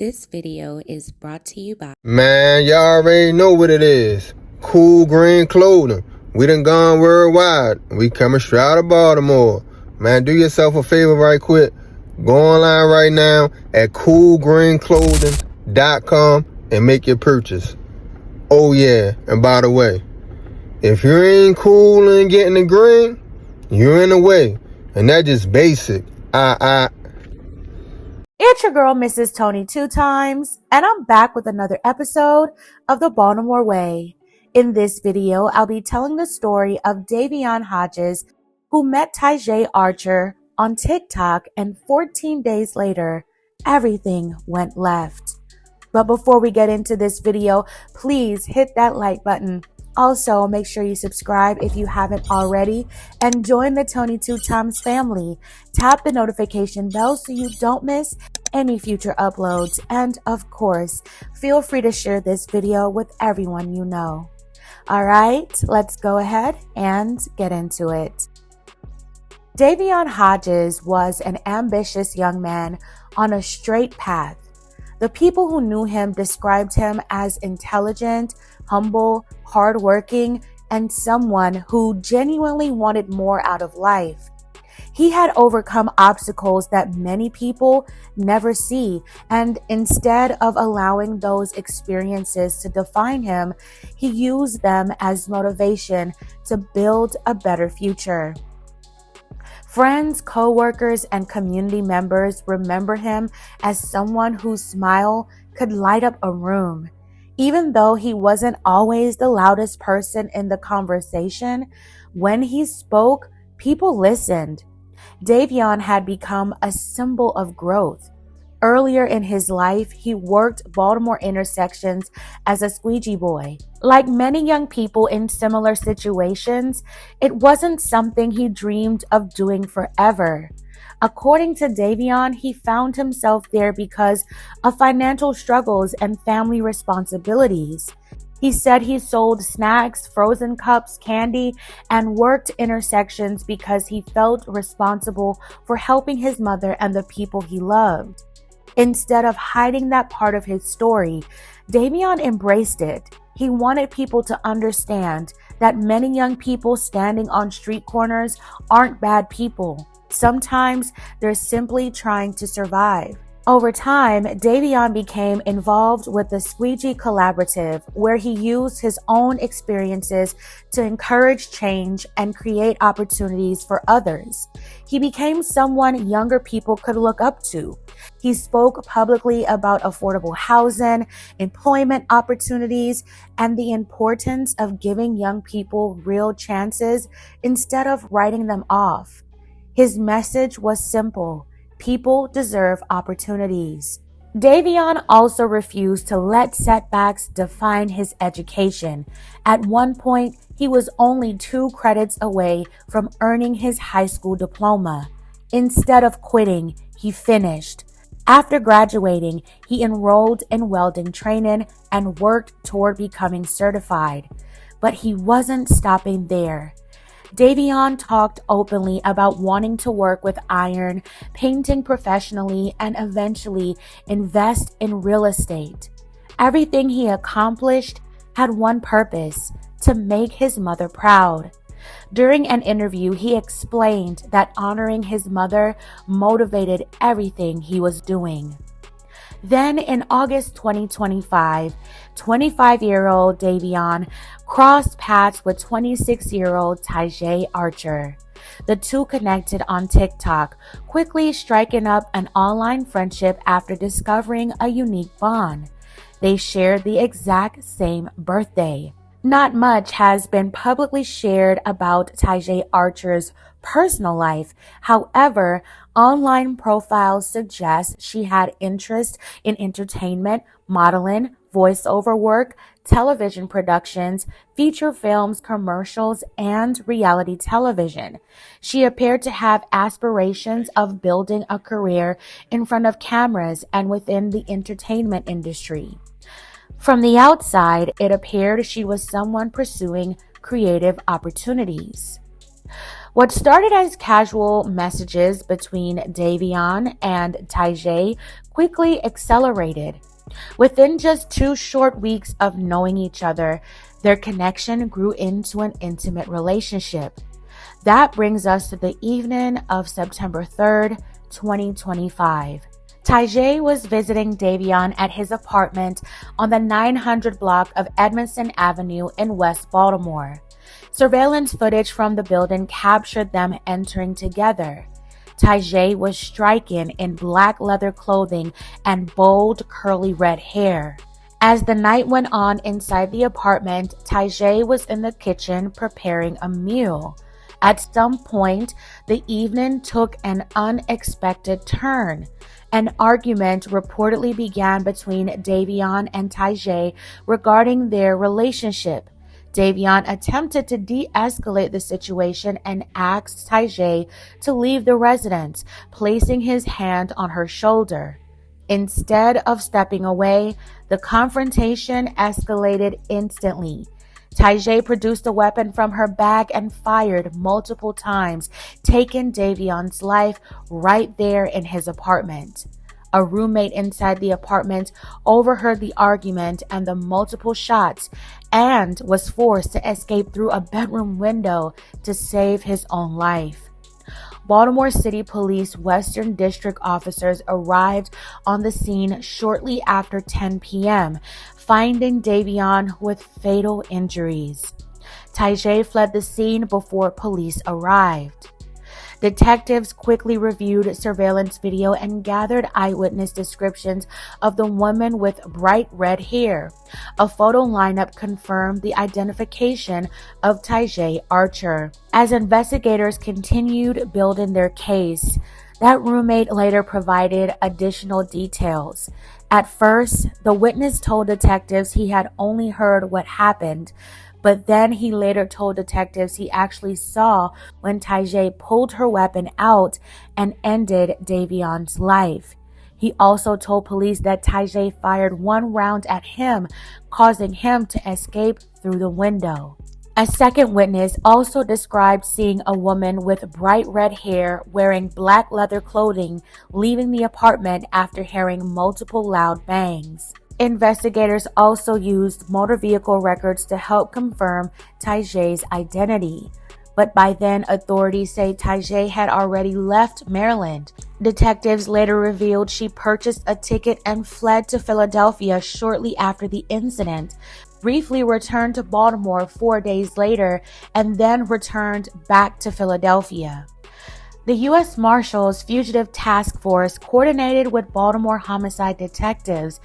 This video is brought to you by... Man, y'all already know what it is. Cool green clothing. We done gone worldwide. We coming straight out of Baltimore. Man, do yourself a favor right quick. Go online right now at coolgreenclothing.com and make your purchase. Oh yeah, and by the way, if you ain't cool and getting the green, you're in the way. And that's just basic. It's your girl, Mrs. Tony 2 times, and I'm back with another episode of the Baltimore Way. In this video, I'll be telling the story of Davion Hodges, who met Tajay Archer on TikTok, and 14 days later, everything went left. But before we get into this video, please hit that like button. Also, make sure you subscribe if you haven't already and join the Tony 2 times family. Tap the notification bell so you don't miss any future uploads. And of course, feel free to share this video with everyone you know. All right, let's go ahead and get into it. Davion Hodges was an ambitious young man on a straight path. The people who knew him described him as intelligent, humble, hardworking, and someone who genuinely wanted more out of life. He had overcome obstacles that many people never see, and instead of allowing those experiences to define him, he used them as motivation to build a better future. Friends, co-workers, and community members remember him as someone whose smile could light up a room. Even though he wasn't always the loudest person in the conversation, when he spoke, people listened. Davion had become a symbol of growth. Earlier in his life, he worked Baltimore intersections as a squeegee boy. Like many young people in similar situations, it wasn't something he dreamed of doing forever. According to Davion, he found himself there because of financial struggles and family responsibilities. He said he sold snacks, frozen cups, candy, and worked intersections because he felt responsible for helping his mother and the people he loved. Instead of hiding that part of his story, Davion embraced it. He wanted people to understand that many young people standing on street corners aren't bad people. Sometimes they're simply trying to survive. Over time, Davion became involved with the Squeegee Collaborative, where he used his own experiences to encourage change and create opportunities for others. He became someone younger people could look up to. He spoke publicly about affordable housing, employment opportunities, and the importance of giving young people real chances instead of writing them off. His message was simple: people deserve opportunities. Davion also refused to let setbacks define his education. At one point, he was only 2 credits away from earning his high school diploma. Instead of quitting, he finished. After graduating, he enrolled in welding training and worked toward becoming certified. But he wasn't stopping there. Davion talked openly about wanting to work with iron, painting professionally, and eventually invest in real estate. Everything he accomplished had one purpose: to make his mother proud. During an interview, he explained that honoring his mother motivated everything he was doing. Then in August 2025, 25-year-old Davion crossed paths with 26-year-old Tajay Archer. The two connected on TikTok, quickly striking up an online friendship after discovering a unique bond. They shared the exact same birthday. Not much has been publicly shared about Tajay Archer's personal life. However, online profiles suggest she had interest in entertainment, modeling, voiceover work, television productions, feature films, commercials, and reality television. She appeared to have aspirations of building a career in front of cameras and within the entertainment industry. From the outside, it appeared she was someone pursuing creative opportunities. What started as casual messages between Davion and Tajay quickly accelerated. Within just 2 short weeks of knowing each other, their connection grew into an intimate relationship. That brings us to the evening of September 3rd, 2025. Tajay was visiting Davion at his apartment on the 900 block of Edmondson Avenue in West Baltimore. Surveillance footage from the building captured them entering together. Tajay was striking in black leather clothing and bold curly red hair. As the night went on inside the apartment, Tajay was in the kitchen preparing a meal. At some point, the evening took an unexpected turn. An argument reportedly began between Davion and Tajay regarding their relationship. Davion attempted to de-escalate the situation and asked Tajay to leave the residence, placing his hand on her shoulder. Instead of stepping away, the confrontation escalated instantly. Tajay produced a weapon from her bag and fired multiple times, taking Davion's life right there in his apartment. A roommate inside the apartment overheard the argument and the multiple shots and was forced to escape through a bedroom window to save his own life. Baltimore City Police Western District officers arrived on the scene shortly after 10 p.m., finding Davion with fatal injuries. Tajay fled the scene before police arrived. Detectives quickly reviewed surveillance video and gathered eyewitness descriptions of the woman with bright red hair. A photo lineup confirmed the identification of Tajay Archer. As investigators continued building their case, that roommate later provided additional details. At first, the witness told detectives he had only heard what happened, but then he later told detectives he actually saw when Tajay pulled her weapon out and ended Davion's life. He also told police that Tajay fired 1 round at him, causing him to escape through the window. A second witness also described seeing a woman with bright red hair wearing black leather clothing leaving the apartment after hearing multiple loud bangs. Investigators also used motor vehicle records to help confirm Tajay's identity. But by then, authorities say Tajay had already left Maryland. Detectives later revealed she purchased a ticket and fled to Philadelphia shortly after the incident, briefly returned to Baltimore 4 days later, and then returned back to Philadelphia. The U.S. Marshals Fugitive Task Force coordinated with Baltimore homicide detectives,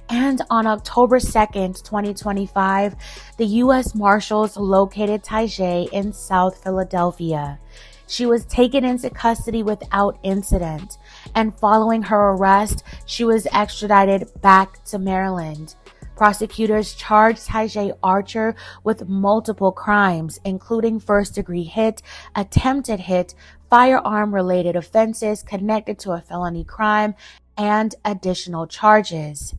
and on October 2nd, 2025, the U.S. Marshals located Tajay in South Philadelphia. She was taken into custody without incident, and following her arrest, she was extradited back to Maryland. Prosecutors charged Tajay Archer with multiple crimes, including first-degree hit, attempted hit, firearm-related offenses connected to a felony crime, and additional charges.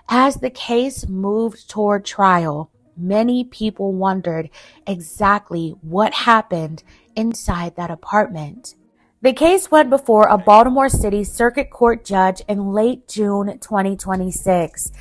As the case moved toward trial, many people wondered exactly what happened inside that apartment. The case went before a Baltimore City Circuit Court judge in late June 2026.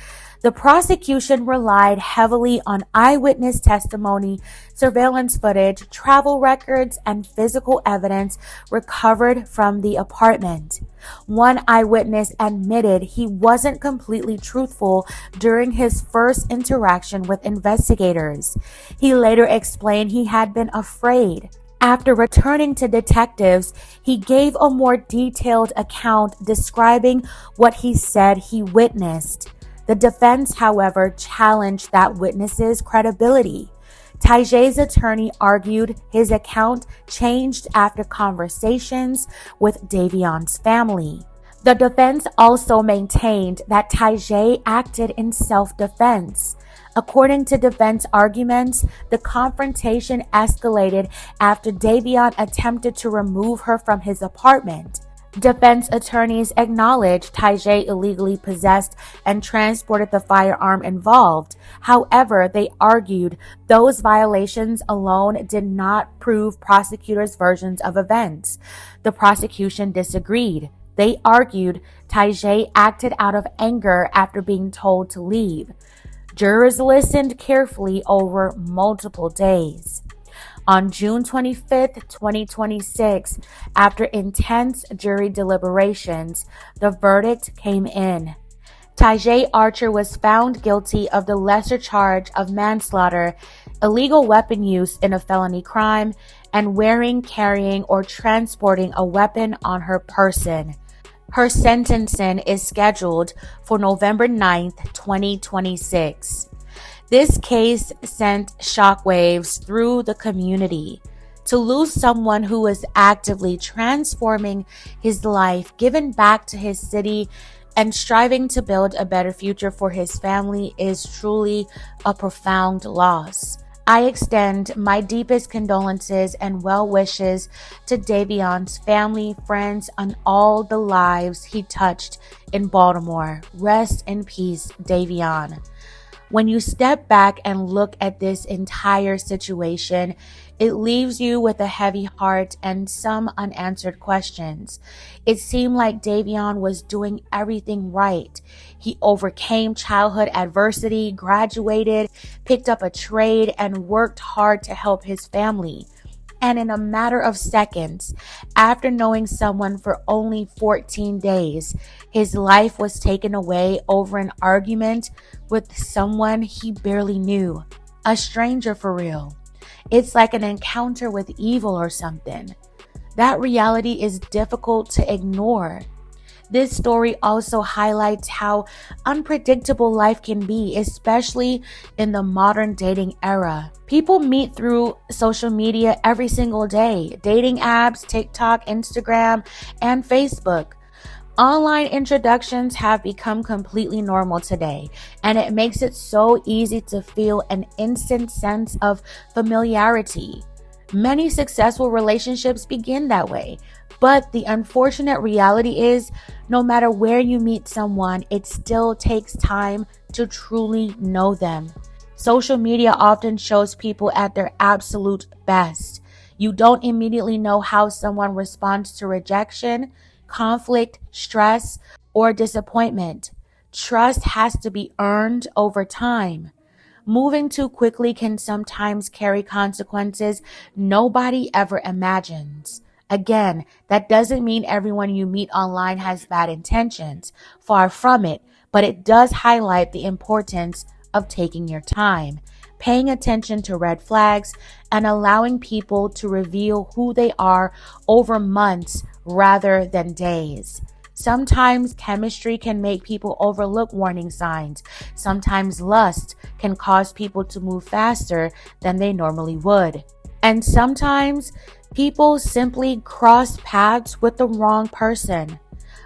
The prosecution relied heavily on eyewitness testimony, surveillance footage, travel records, and physical evidence recovered from the apartment. One eyewitness admitted he wasn't completely truthful during his first interaction with investigators. He later explained he had been afraid. After returning to detectives, he gave a more detailed account describing what he said he witnessed. The defense, however, challenged that witness's credibility. Tajay's attorney argued his account changed after conversations with Davion's family. The defense also maintained that Tajay acted in self-defense. According to defense arguments, the confrontation escalated after Davion attempted to remove her from his apartment. Defense attorneys acknowledged Tajay illegally possessed and transported the firearm involved. However, they argued those violations alone did not prove prosecutors' versions of events. The prosecution disagreed. They argued Tajay acted out of anger after being told to leave. Jurors listened carefully over multiple days. On June 25th, 2026, after intense jury deliberations, the verdict came in. Tajay Archer was found guilty of the lesser charge of manslaughter, illegal weapon use in a felony crime, and wearing, carrying, or transporting a weapon on her person. Her sentencing is scheduled for November 9th, 2026. This case sent shockwaves through the community. To lose someone who was actively transforming his life, giving back to his city, and striving to build a better future for his family is truly a profound loss. I extend my deepest condolences and well wishes to Davion's family, friends, and all the lives he touched in Baltimore. Rest in peace, Davion. When you step back and look at this entire situation, it leaves you with a heavy heart and some unanswered questions. It seemed like Davion was doing everything right. He overcame childhood adversity, graduated, picked up a trade, and worked hard to help his family. And in a matter of seconds, after knowing someone for only 14 days, his life was taken away over an argument with someone he barely knew. A stranger for real. It's like an encounter with evil or something. That reality is difficult to ignore. This story also highlights how unpredictable life can be, especially in the modern dating era. People meet through social media every single day. Dating apps, TikTok, Instagram, and Facebook. Online introductions have become completely normal today, and it makes it so easy to feel an instant sense of familiarity. Many successful relationships begin that way, but the unfortunate reality is, no matter where you meet someone, it still takes time to truly know them. Social media often shows people at their absolute best. You don't immediately know how someone responds to rejection, conflict, stress, or disappointment. Trust has to be earned over time. Moving too quickly can sometimes carry consequences nobody ever imagines. Again, that doesn't mean everyone you meet online has bad intentions. Far from it, but it does highlight the importance of taking your time, paying attention to red flags, and allowing people to reveal who they are over months rather than days. Sometimes chemistry can make people overlook warning signs. Sometimes lust can cause people to move faster than they normally would. And sometimes people simply cross paths with the wrong person.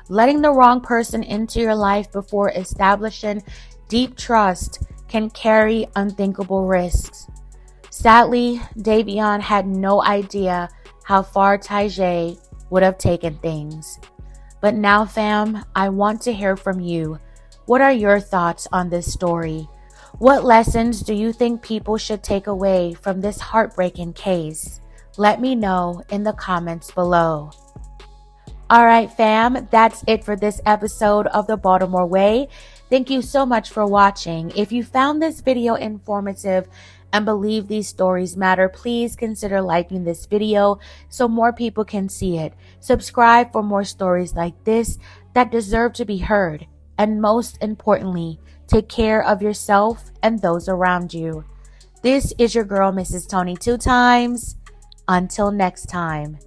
Letting the wrong person into your life before establishing deep trust can carry unthinkable risks. Sadly, Davion had no idea how far Tajay would have taken things. But now, fam, I want to hear from you. What are your thoughts on this story? What lessons do you think people should take away from this heartbreaking case? Let me know in the comments below. All right, fam, that's it for this episode of the Baltimore Way. Thank you so much for watching. If you found this video informative and believe these stories matter, please consider liking this video so more people can see it. Subscribe for more stories like this that deserve to be heard. And most importantly, take care of yourself and those around you. This is your girl, Mrs. Tony 2 Times. Until next time.